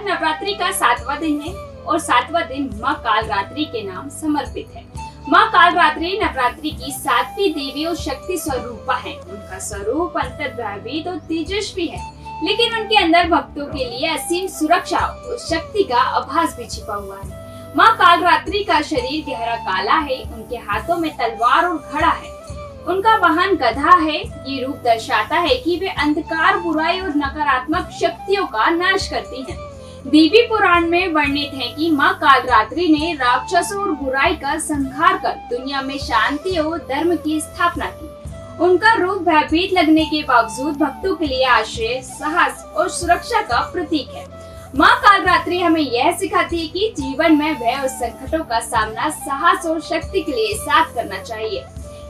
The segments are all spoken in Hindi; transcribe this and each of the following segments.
नवरात्रि का 7वां दिन है और 7वां दिन माँ कालरात्रि के नाम समर्पित है। माँ कालरात्रि नवरात्रि की 7वीं देवी और शक्ति स्वरूपा है। उनका स्वरूप अंतर्भयभीत और तेजस्वी है, लेकिन उनके अंदर भक्तों के लिए असीम सुरक्षा और शक्ति का आभास भी छिपा हुआ है। माँ कालरात्रि का शरीर गहरा काला है, उनके हाथों में तलवार और घड़ा है, उनका वाहन गधा है। ये रूप दर्शाता है कि वे अंधकार, बुराई और नकारात्मक शक्तियों का नाश करती हैं। देवी पुराण में वर्णित है कि माँ कालरात्रि ने राक्षसों और बुराई का संहार कर दुनिया में शांति और धर्म की स्थापना की। उनका रूप भयभीत लगने के बावजूद भक्तों के लिए आश्रय, साहस और सुरक्षा का प्रतीक है। माँ कालरात्रि हमें यह सिखाती है कि जीवन में भय और संकटों का सामना साहस और शक्ति के लिए साथ करना चाहिए।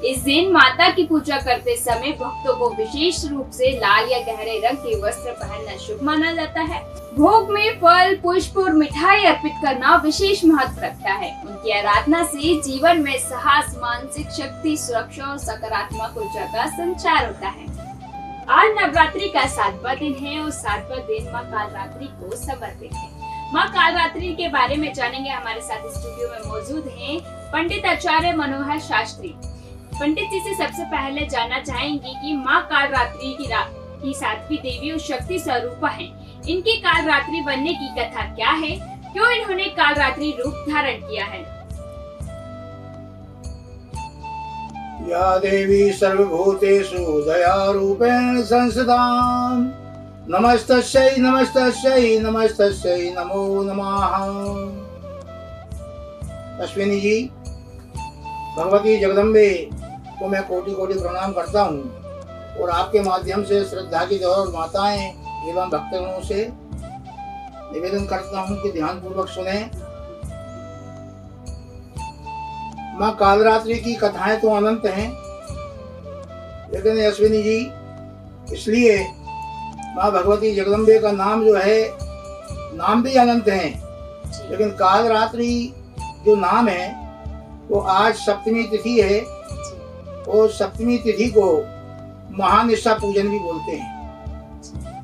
इस दिन माता की पूजा करते समय भक्तों को विशेष रूप से लाल या गहरे रंग के वस्त्र पहनना शुभ माना जाता है। भोग में फल, पुष्प और मिठाई अर्पित करना विशेष महत्व रखता है। उनकी आराधना से जीवन में साहस, मानसिक शक्ति, सुरक्षा और सकारात्मक ऊर्जा का संचार होता है। आज नवरात्रि का 7वां दिन है और 7वां दिन माँ कालरात्रि को समर्पित है। माँ कालरात्रि के बारे में जानेंगे। हमारे साथ स्टूडियो में मौजूद हैं पंडित आचार्य मनोहर शास्त्री। पंडित जी से सबसे पहले जानना चाहेंगे कि माँ कालरात्रि की 7वीं देवी और शक्ति स्वरूपा है। इनके कालरात्रि बनने की कथा क्या है? क्यों इन्होंने कालरात्रि रूप धारण किया है? या देवी सर्वभूतेषु दयारूपेण संस्थितां नमस्तस्यै नमस्तस्यै नमस्तस्यै नमो नमः। अश्विनी जी, भगवती जगदम्बे को मैं कोटि कोटि प्रणाम करता हूँ और आपके माध्यम से श्रद्धा की गौरव माताएं एवं भक्तगणों से निवेदन करता हूँ कि ध्यान पूर्वक सुने। माँ कालरात्रि की कथाएं तो अनंत हैं, लेकिन अश्विनी जी, इसलिए माँ भगवती जगदम्बे का नाम जो है, नाम भी अनंत है, लेकिन कालरात्रि जो नाम है वो आज सप्तमी तिथि है और सप्तमी तिथि को महानिशा पूजन भी बोलते हैं।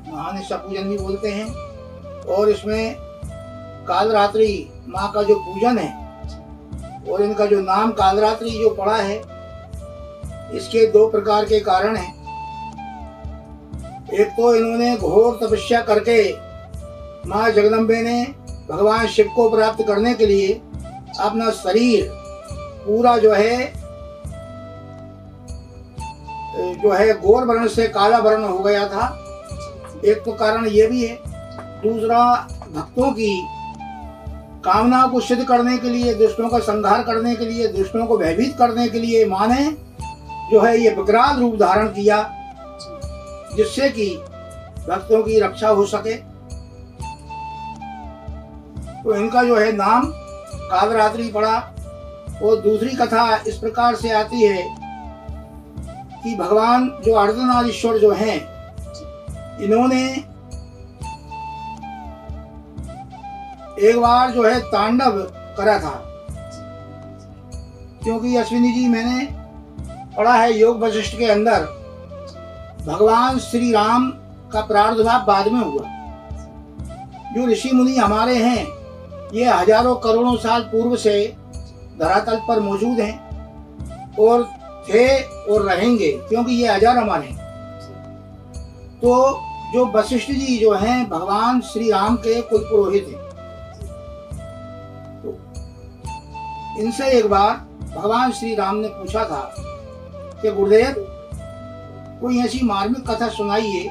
महानिशा पूजन भी बोलते हैं और इसमें कालरात्रि माँ का जो पूजन है और इनका जो नाम कालरात्रि जो पड़ा है, इसके 2 प्रकार के कारण हैं। एक तो इन्होंने घोर तपस्या करके माँ जगदम्बे ने भगवान शिव को प्राप्त करने के लिए अपना शरीर पूरा जो है गोर वर्ण से काला वर्ण हो गया था। एक तो कारण ये भी है। दूसरा, भक्तों की कामना को सिद्ध करने के लिए, दुष्टों का संहार करने के लिए, दुष्टों को भयभीत करने के लिए माँ ने जो है ये विकराल रूप धारण किया, जिससे कि भक्तों की रक्षा हो सके। तो इनका जो है नाम कालरात्रि पड़ा। और दूसरी कथा इस प्रकार से आती है कि भगवान जो अर्धनारीश्वर जो हैं, इन्होंने एक बार जो है तांडव करा था। क्योंकि अश्विनी जी, मैंने पढ़ा है योग वशिष्ठ के अंदर भगवान श्री राम का प्रादुर्भाव बाद में हुआ। जो ऋषि मुनि हमारे हैं, ये हजारों करोड़ों साल पूर्व से धरातल पर मौजूद हैं और थे और रहेंगे, क्योंकि ये अजर अमर हैं। तो जो वशिष्ठ जी जो हैं, भगवान श्री राम के कुल पुरोहित हैं। तो इनसे एक बार भगवान श्री राम ने पूछा था कि गुरुदेव, कोई ऐसी मार्मिक कथा सुनाइए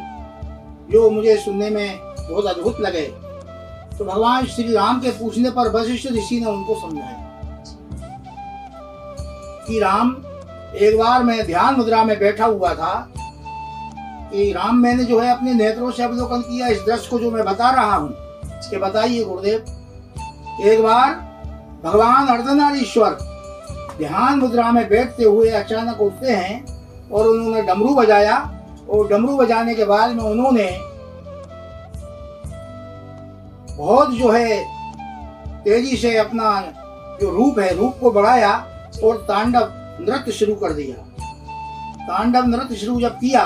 जो मुझे सुनने में बहुत अद्भुत लगे। तो भगवान श्री राम के पूछने पर वशिष्ठ ऋषि ने उनको समझाया कि राम, एक बार मैं ध्यान मुद्रा में बैठा हुआ था कि राम, मैंने जो है अपने नेत्रों से अवलोकन किया इस दृश्य को जो मैं बता रहा हूँ, कि बताइए गुरुदेव। एक बार भगवान अर्धनारीश्वर ध्यान मुद्रा में बैठते हुए अचानक उठते हैं और उन्होंने डमरू बजाया और डमरू बजाने के बाद में उन्होंने बहुत जो है तेजी से अपना जो रूप है, रूप को बढ़ाया और तांडव नृत्य शुरू कर दिया। तांडव नृत्य शुरू जब किया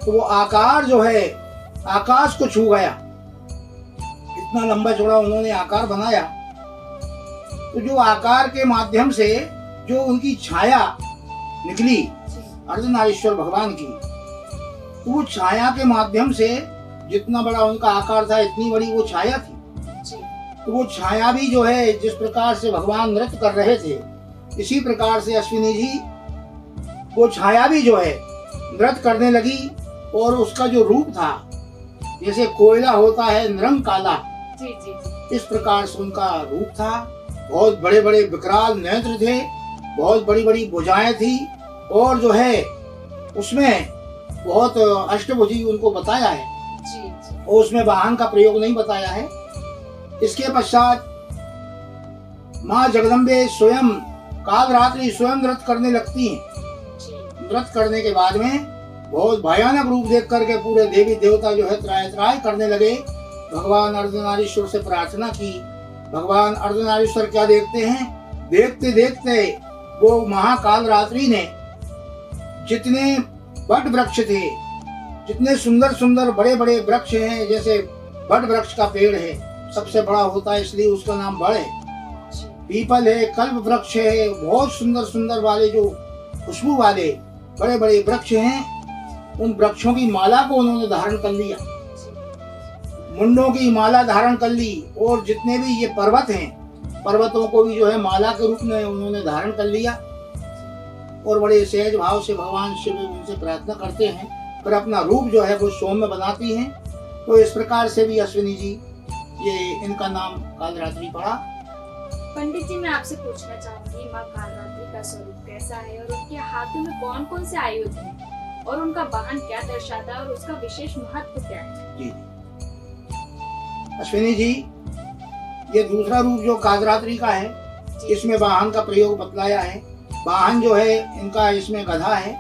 तो वो आकार जो है आकाश को छू गया। इतना लंबा चौड़ा उन्होंने आकार बनाया, तो जो आकार के माध्यम से जो उनकी छाया निकली अर्धनारीश्वर भगवान की, तो वो छाया के माध्यम से जितना बड़ा उनका आकार था इतनी बड़ी वो छाया थी। तो वो छाया भी जो है जिस प्रकार से भगवान नृत्य कर रहे थे, इसी प्रकार से अश्विनी जी वो छाया भी जो है नृत्य करने लगी। और उसका जो रूप था, जैसे कोयला होता है निरंग काला, इस प्रकार से उनका रूप था। बहुत बड़े बड़े विकराल नेत्र थे, बहुत बड़ी बड़ी भुजाएं थी, और जो है उसमें बहुत अष्टभुजी उनको बताया है, और उसमें वाहन का प्रयोग नहीं बताया है। इसके पश्चात माँ जगदम्बे स्वयं कालरात्रि स्वयं नृत्य करने लगती हैं। नृत्य करने के बाद में बहुत भयानक रूप देख करके पूरे देवी देवता जो है त्राय त्राय करने लगे। भगवान अर्धनारीश्वर से प्रार्थना की। भगवान अर्धनारीश्वर क्या देखते हैं, देखते देखते वो महाकाल रात्रि ने जितने वट वृक्ष थे, जितने सुंदर सुंदर बड़े बड़े वृक्ष हैं, जैसे वट वृक्ष का पेड़ है सबसे बड़ा होता है इसलिए उसका नाम बड़ है, पीपल है, कल्प वृक्ष है, बहुत सुंदर सुंदर वाले जो खुशबू वाले बड़े बड़े वृक्ष हैं, उन वृक्षों की माला को उन्होंने धारण कर लिया, मुंडों की माला धारण कर ली। और जितने भी ये पर्वत हैं, पर्वतों को भी जो है माला के रूप में उन्होंने धारण कर लिया। और बड़े सहज भाव से भगवान शिव उनसे प्रार्थना करते हैं, फिर अपना रूप जो है वो सौम्य बनाती हैं। तो इस प्रकार से भी अश्विनी जी ये इनका नाम कालरात्रि पड़ा। पंडित जी, मैं आपसे पूछना चाहूंगी, माँ कालरात्रि का स्वरूप कैसा है और उनके हाथों में कौन कौन से आयुध हैं और उनका वाहन क्या दर्शाता है और उसका विशेष महत्व क्या है? जी अश्विनी जी, ये दूसरा रूप जो कालरात्रि का है, इसमें वाहन का प्रयोग बतलाया है। वाहन जो है इनका इसमें गधा है,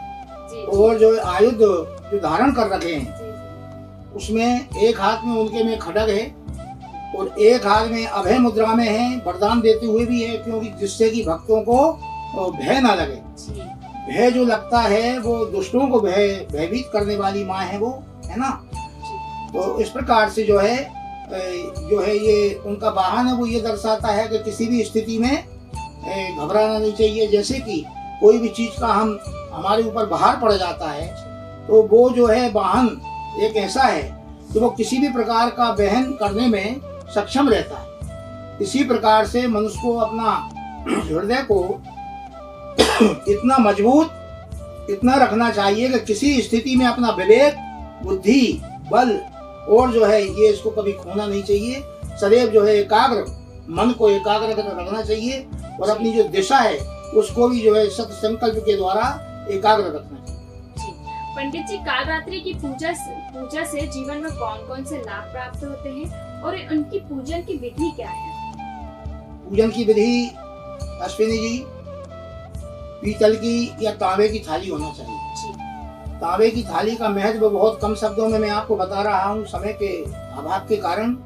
और जो आयुध जो धारण कर रखे हैं उसमें एक हाथ में उनके में खड्ग है और एक हाथ में अभय मुद्रा में है, वरदान देते हुए भी है, क्योंकि जिससे कि भक्तों को भय ना लगे। भय जो लगता है वो दुष्टों को भयभीत करने वाली माँ है वो, है ना। तो इस प्रकार से जो है ये उनका वाहन है, वो ये दर्शाता है कि किसी भी स्थिति में घबराना नहीं चाहिए। जैसे कि कोई भी चीज का हमारे ऊपर भार पड़ जाता है, तो वो जो है वाहन एक ऐसा है कि वो किसी भी प्रकार का वहन करने में सक्षम रहता है। इसी प्रकार से मनुष्य को अपना हृदय को इतना मजबूत इतना रखना चाहिए कि किसी स्थिति में अपना विवेक, बुद्धि, बल और जो है ये इसको कभी खोना नहीं चाहिए। सदैव जो है एकाग्र मन को एकाग्र रखना चाहिए, और अपनी जो दिशा है उसको भी जो है सत संकल्प के द्वारा एकाग्र रखना चाहिए। पंडित जी, कालरात्रि की पूजा से जीवन में कौन कौन से लाभ प्राप्त होते हैं और उनकी पूजन की विधि क्या है? पूजन की विधि अश्विनी जी, पीतल की या तांबे की थाली होना चाहिए। तांबे की थाली का महत्व बहुत कम शब्दों में मैं आपको बता रहा हूँ समय के अभाव के कारण।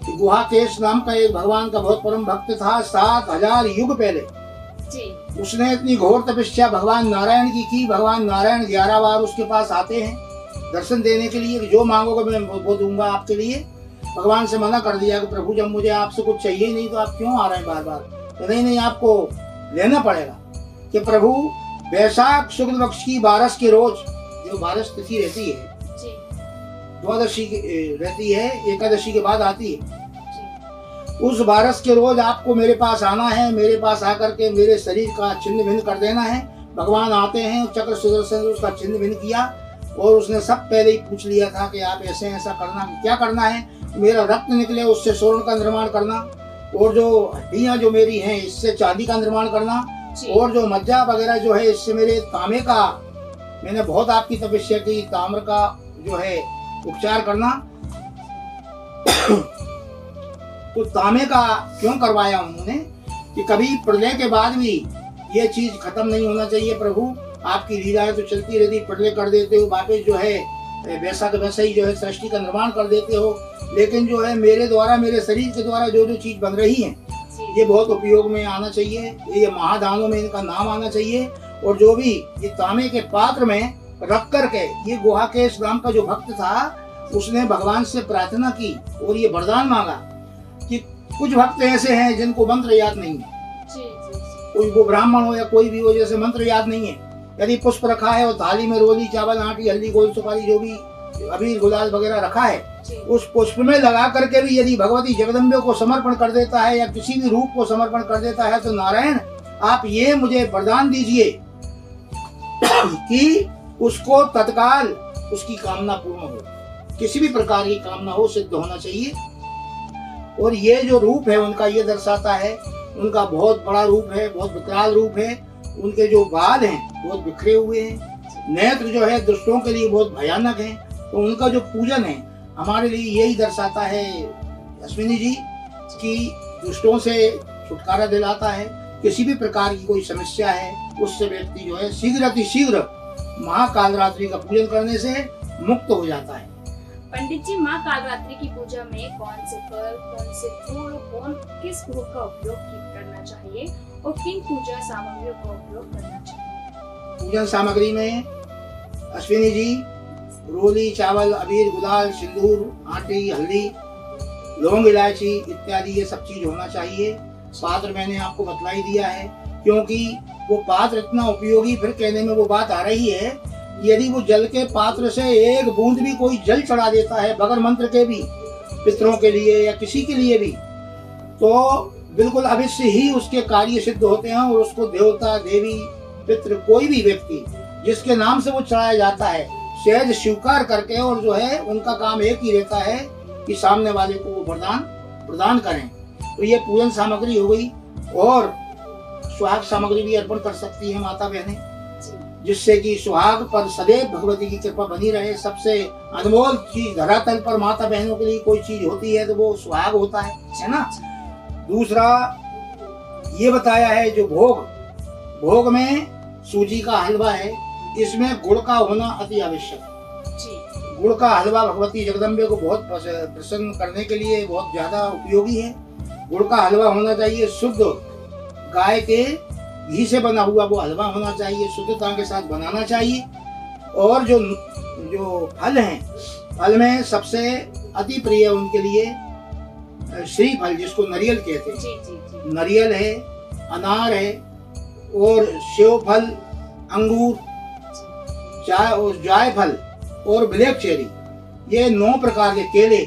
गुहाकेश नाम का एक भगवान का बहुत परम भक्त था, 7000 युग पहले उसने इतनी घोर तपस्या भगवान नारायण की। भगवान नारायण 11 बार उसके पास आते हैं दर्शन देने के लिए कि जो मांगोगे मैं वो दूंगा आपके लिए। भगवान से मना कर दिया कि प्रभु जब मुझे आपसे कुछ चाहिए नहीं तो आप क्यों आ रहे हैं बार बार। तो नहीं आपको लेना पड़ेगा। कि प्रभु वैशाख शुक्ल पक्ष की 12 के रोज, जो 12 तिथि रहती है, द्वादशी रहती है, एकादशी के बाद आती है, उस 12 के रोज आपको मेरे पास आना है। मेरे पास आकर के मेरे शरीर का छिन्न भिन्न कर देना है। भगवान आते हैं, चक्र सुदर्शन से उसका छिन्न भिन्न किया, और उसने सब पहले ही पूछ लिया था कि आप ऐसे ऐसा करना, क्या करना है। मेरा रक्त निकले उससे स्वर्ण का निर्माण करना, और जो हड्डियां जो मेरी हैं इससे चांदी का निर्माण करना, और जो मज्जा वगैरह जो है इससे मेरे तांबे का, मैंने बहुत आपकी तपस्या की, ताम्र का जो है उपचार करना। तो तांबे का क्यों करवाया उन्होंने कि कभी प्रलय के बाद भी ये चीज खत्म नहीं होना चाहिए। प्रभु आपकी लीलाएं तो चलती रहती, प्रलय कर देते हो, वापस जो है वैसा का वैसा ही जो है सृष्टि का निर्माण कर देते हो, लेकिन जो है मेरे द्वारा, मेरे शरीर के द्वारा जो जो चीज बन रही है ये बहुत उपयोग में आना चाहिए। ये महादानों में इनका नाम आना चाहिए। और जो भी ये तांबे के पात्र में रख करके, ये गुहाकेश नाम का जो भक्त था उसने भगवान से प्रार्थना की और ये वरदान मांगा कि कुछ भक्त ऐसे हैं जिनको मंत्र याद नहीं है, जी जी कोई वो ब्राह्मण हो या कोई भी हो, जैसे मंत्र याद नहीं है, यदि पुष्प रखा है और थाली में रोली चावल आटी हल्दी गोल सुपारी जो भी अबीर गुलाल वगैरह रखा है, जी उस पुष्प में लगा करके भी यदि भगवती जगदम्बे को समर्पण कर देता है या किसी भी रूप को समर्पण कर देता है, तो नारायण आप ये मुझे वरदान दीजिए कि उसको तत्काल उसकी कामना पूर्ण हो, किसी भी प्रकार की कामना हो सिद्ध होना चाहिए। और ये जो रूप है उनका ये दर्शाता है, उनका बहुत बड़ा रूप है, बहुत विकराल रूप है। उनके जो बाल हैं बहुत बिखरे हुए हैं, नेत्र जो है दुष्टों के लिए बहुत भयानक है। तो उनका जो पूजन है हमारे लिए यही दर्शाता है अश्विनी जी कि दुष्टों से छुटकारा दिलाता है, किसी भी प्रकार की कोई समस्या है उससे व्यक्ति जो है शीघ्र अतिशीघ्र महाकालरात्रि का पूजन करने से मुक्त हो जाता है। पंडित जी, माँ कालरात्रि की पूजा में कौन से फल, कौन से फूल, कौन किस भोग का उपयोग करना चाहिए और किन पूजा सामग्रियों का उपयोग करना चाहिए? पूजन सामग्री में अश्विनी जी रोली चावल अबीर गुलाल सिंदूर आटी हल्दी लौंग इलायची इत्यादि ये सब चीज होना चाहिए। पात्र मैंने आपको बतलाई दिया है, क्योंकि वो पात्र इतना उपयोगी, फिर कहने में वो बात आ रही है यदि वो जल के पात्र से एक बूंद भी कोई जल चढ़ा देता है बगैर मंत्र के भी, पितरों के लिए या किसी के लिए भी, तो बिल्कुल अवश्य ही उसके कार्य सिद्ध होते हैं और उसको देवता देवी पितृ कोई भी व्यक्ति जिसके नाम से वो चढ़ाया जाता है सहज स्वीकार करके, और जो है उनका काम एक ही रहता है कि सामने वाले को वो वरदान प्रदान करें। तो ये पूजन सामग्री हो गई। और सुहाग सामग्री भी अर्पण कर सकती है माता बहनें, जिससे कि सुहाग पर सदैव भगवती की कृपा बनी रहे। सबसे अनमोल चीज धरातल पर माता बहनों के लिए कोई चीज होती है तो वो सुहाग होता है ना। दूसरा ये बताया है जो भोग में सूजी का हलवा है, इसमें गुड़ का होना अति आवश्यक। गुड़ का हलवा भगवती जगदम्बे को बहुत प्रसन्न करने के लिए बहुत ज्यादा उपयोगी है। गुड़ का हलवा होना चाहिए, शुद्ध गाय के घी से बना हुआ वो हलवा होना चाहिए, शुद्धता के साथ बनाना चाहिए। और जो फल हैं, फल में सबसे अति प्रिय उनके लिए श्रीफल जिसको नारियल कहते हैं, जी। नारियल है, अनार है और सेव फल, अंगूर, जायफल और ब्लैक चेरी, ये 9 प्रकार के केले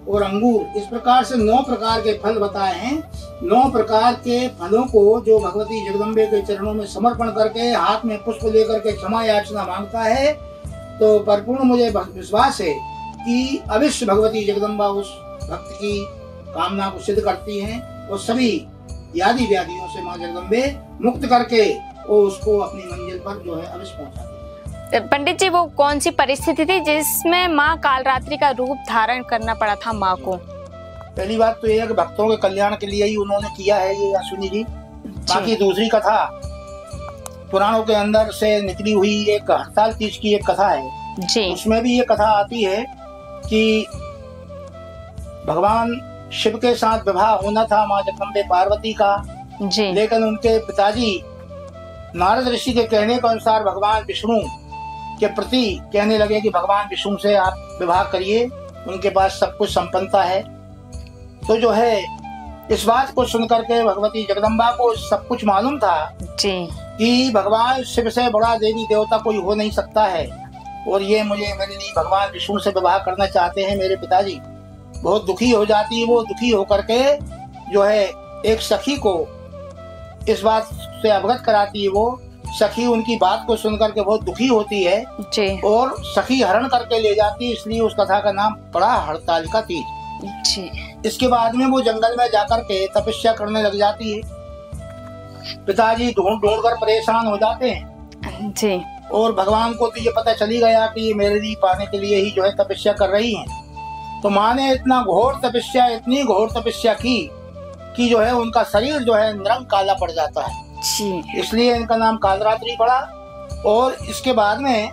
और अंगूर, इस प्रकार से 9 प्रकार के फल बताए हैं। 9 प्रकार के फलों को जो भगवती जगदम्बे के चरणों में समर्पण करके हाथ में पुष्प लेकर के क्षमा याचना मांगता है, तो परिपूर्ण मुझे विश्वास है कि अवश्य भगवती जगदम्बा उस भक्त की कामना को सिद्ध करती हैं और सभी यादि व्याधियों से माँ जगदम्बे मुक्त करके वो उसको अपनी मंजिल पर जो है अवश्य पहुंचाती है। पंडित जी, वो कौन सी परिस्थिति थी जिसमें माँ कालरात्रि का रूप धारण करना पड़ा था माँ को? पहली बात तो ये है कि भक्तों के कल्याण के लिए ही उन्होंने किया है ये अश्विनी जी। बाकी दूसरी कथा पुराणों के अंदर से निकली हुई एक हड़ताल तीज की एक कथा है जी। उसमें भी ये कथा आती है कि भगवान शिव के साथ विवाह होना था माँ जगदम्बे पार्वती का जी। लेकिन उनके पिताजी नारद ऋषि के कहने के अनुसार भगवान विष्णु के प्रति कहने लगे कि भगवान विष्णु से आप विवाह करिए, उनके पास सब कुछ संपन्नता है। तो जो है इस बात को सुनकर के भगवती जगदम्बा को सब कुछ मालूम था जी कि भगवान शिव से बड़ा देवी देवता कोई हो नहीं सकता है, और ये मेरे लिए भगवान विष्णु से विवाह करना चाहते हैं मेरे पिताजी। बहुत दुखी हो जाती है वो, दुखी होकर के जो है एक सखी को इस बात से अवगत कराती है। वो सखी उनकी बात को सुनकर के बहुत दुखी होती है जी। और सखी हरण करके ले जाती है, इसलिए उस कथा का नाम पड़ा हड़तालिका तीज जी। इसके बाद में वो जंगल में जाकर के तपस्या करने लग जाती है। पिताजी ढूंढ कर परेशान हो जाते हैं जी। और भगवान को तो ये पता चली गया कि ये मेरे लिए पाने के लिए ही जो है तपस्या कर रही हैं। तो माँ ने इतनी घोर तपस्या की कि जो है उनका शरीर जो है निरंग काला पड़ जाता है जी। इसलिए इनका नाम कालरात्रि पड़ा। और इसके बाद में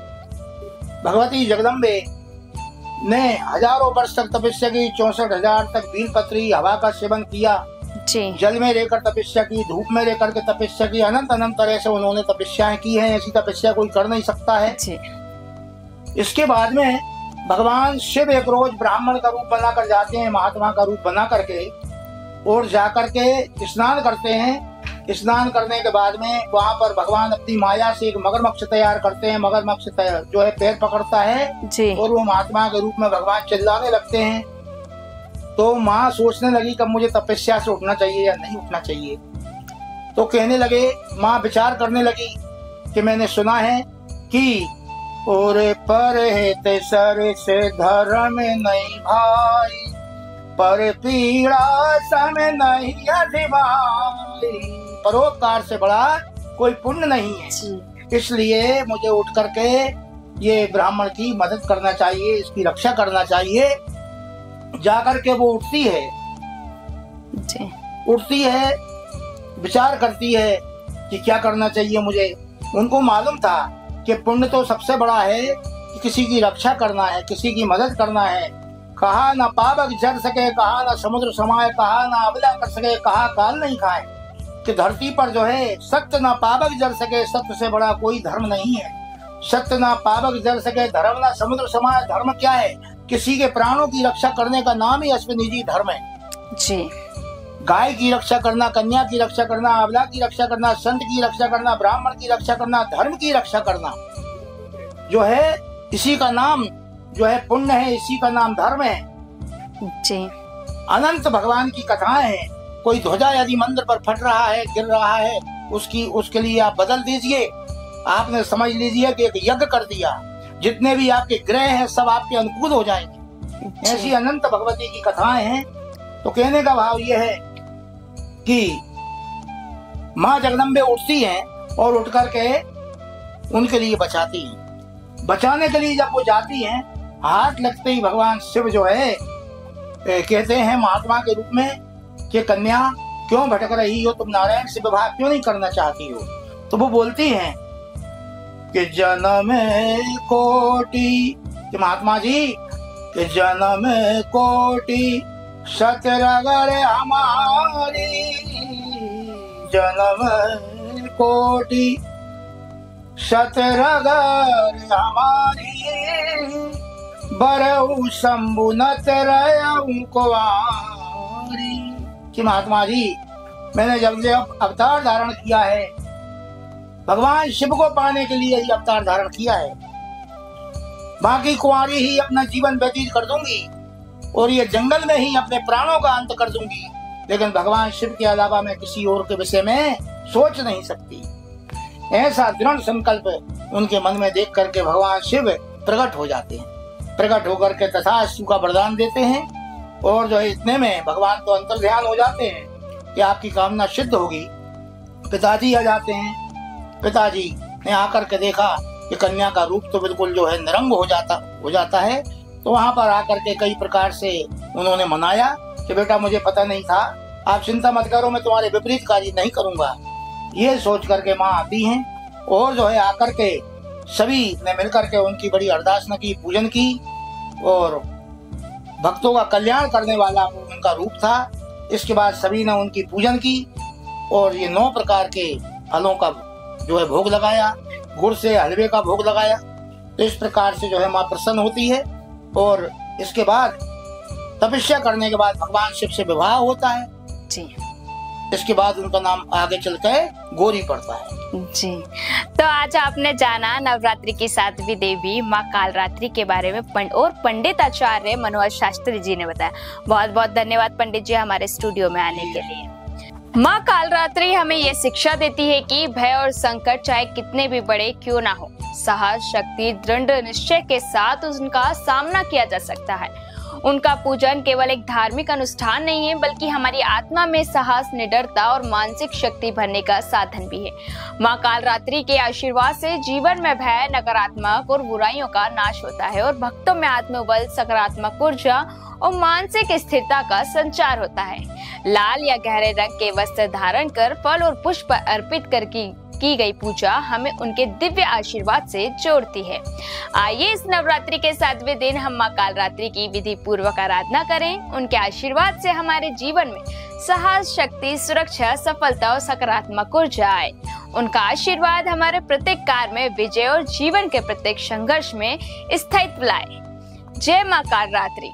भगवती जगदम्बे ने हजारों वर्ष तक तपस्या की, 64,000 तक बेलपत्री हवा का सेवन किया जी। जल में रहकर तपस्या की, धूप में रहकर के तपस्या की, अनंत तरह से उन्होंने तपस्याएं की हैं। ऐसी तपस्या कोई कर नहीं सकता है जी। इसके बाद में भगवान शिव एक रोज ब्राह्मण का रूप बना कर जाते हैं, महात्मा का रूप बना करके, और जाकर के स्नान करते हैं। स्नान करने के बाद में वहां पर भगवान अपनी माया से एक मगरमच्छ तैयार करते हैं। मगरमच्छ जो है पैर पकड़ता है जी। और वो महात्मा के रूप में भगवान चिल्लाने लगते हैं। तो माँ सोचने लगी कि मुझे तपस्या से उठना चाहिए या नहीं उठना चाहिए। तो कहने लगे, माँ विचार करने लगी कि मैंने सुना है कि और पर है सर से धर्म नहीं भाई, पर पीड़ा सम नहीं अधिभाई। परोपकार से बड़ा कोई पुण्य नहीं है, इसलिए मुझे उठ करके ये ब्राह्मण की मदद करना चाहिए, इसकी रक्षा करना चाहिए। जाकर के वो उठती है जी। उठती है, विचार करती है कि क्या करना चाहिए मुझे। उनको मालूम था कि पुण्य तो सबसे बड़ा है कि किसी की रक्षा करना है, किसी की मदद करना है। कहा न पावक जर सके, कहा न समुद्र समाये, कहा न अबला कर सके, कहा काल नहीं खाए। कि धरती पर जो है सत्य न पावक जर सके, सत्य से बड़ा कोई धर्म नहीं है। सत्य न पावक जर सके, धर्म न समुद्र समाये। धर्म क्या है? किसी के प्राणों की रक्षा करने का नाम ही अश्विनी जी धर्म है जी। गाय की रक्षा करना, कन्या की रक्षा करना, अबला की रक्षा करना, संत की रक्षा करना, ब्राह्मण की रक्षा करना, धर्म की रक्षा करना जो है, इसी का नाम जो है पुण्य है, इसी का नाम धर्म है जी। अनंत भगवान की कथाएं हैं। कोई ध्वजा यदि मंदिर पर फट रहा है, गिर रहा है, उसके लिए आप बदल दीजिए। आपने समझ लीजिए कि एक यज्ञ कर दिया, जितने भी आपके ग्रह हैं सब आपके अनुकूल हो जाएंगे। ऐसी अनंत भगवती की कथाएं हैं। तो कहने का भाव यह है कि माँ जगदम्बे उठती हैं और उठ करके उनके लिए बचाती हैं। बचाने के लिए जब वो जाती हैं, हाथ लगते ही भगवान शिव जो है कहते हैं महात्मा के रूप में कि कन्या क्यों भटक रही हो, तुम नारायण से विवाह क्यों नहीं करना चाहती हो। तो वो बोलती हैं कि जन्म कोटि, कि महात्मा जी कि जन्म कोटि सतरगर हमारी, जन्म कोटि सतरगर हमारी, बरऊ शंभु नत रयऊ कुंवारी। कि महात्मा जी मैंने जब अवतार धारण किया है, भगवान शिव को पाने के लिए ही अवतार धारण किया है। बाकी कुंवारी ही अपना जीवन व्यतीत कर दूंगी और ये जंगल में ही अपने प्राणों का अंत कर दूंगी, लेकिन भगवान शिव के अलावा मैं किसी और के विषय में सोच नहीं सकती। ऐसा दृढ़ संकल्प उनके मन में देख करके भगवान शिव प्रकट हो जाते हैं। प्रकट होकर के तथास्तु का वरदान देते हैं और जो है इतने में भगवान तो अंतर्ध्यान हो जाते हैं कि आपकी कामना सिद्ध होगी। पिताजी आ जाते हैं। पिताजी ने आकर के देखा कि कन्या का रूप तो बिल्कुल जो है निरंग हो जाता है। तो वहां पर आकर के कई प्रकार से उन्होंने मनाया कि बेटा मुझे पता नहीं था, आप चिंता मत करो, मैं तुम्हारे विपरीत कार्य नहीं करूंगा। ये सोच करके माँ आती हैं और जो है आकर के सभी ने मिलकर के उनकी बड़ी अरदासना की, पूजन की, और भक्तों का कल्याण करने वाला उनका रूप था। इसके बाद सभी ने उनकी पूजन की और ये 9 प्रकार के फलों का जो है भोग लगाया, गुड़ से हलवे का भोग लगाया। तो इस प्रकार से जो है माँ प्रसन्न होती है और इसके बाद तपस्या करने के बाद भगवान शिव से विवाह होता है जी। इसके बाद उनका नाम आगे चलकर गौरी पड़ता है जी। तो आज आपने जाना नवरात्रि की 7वीं देवी माँ कालरात्रि के बारे में और पंडित आचार्य मनोहर शास्त्री जी ने बताया। बहुत बहुत धन्यवाद पंडित जी हमारे स्टूडियो में आने के लिए। माँ कालरात्रि हमें ये शिक्षा देती है कि भय और संकट चाहे कितने भी बड़े क्यों ना हो, साहस, शक्ति, दृढ़ निश्चय के साथ उनका सामना किया जा सकता है। उनका पूजन केवल एक धार्मिक अनुष्ठान नहीं है, बल्कि हमारी आत्मा में साहस, निडरता और मानसिक शक्ति भरने का साधन भी है। माँ कालरात्रि के आशीर्वाद से जीवन में भय, नकारात्मक और बुराइयों का नाश होता है और भक्तों में आत्मबल, सकारात्मक ऊर्जा और मानसिक स्थिरता का संचार होता है। लाल या गहरे रंग के वस्त्र धारण कर फल और पुष्प अर्पित कर की गई पूजा हमें उनके दिव्य आशीर्वाद से जोड़ती है। आइए इस नवरात्रि के 7वें दिन हम माँ कालरात्रि की विधि पूर्वक आराधना करें। उनके आशीर्वाद से हमारे जीवन में साहस, शक्ति, सुरक्षा, सफलता और सकारात्मक ऊर्जा आए। उनका आशीर्वाद हमारे प्रत्येक कार्य में विजय और जीवन के प्रत्येक संघर्ष में स्थायित्व लाए। जय मां कालरात्रि।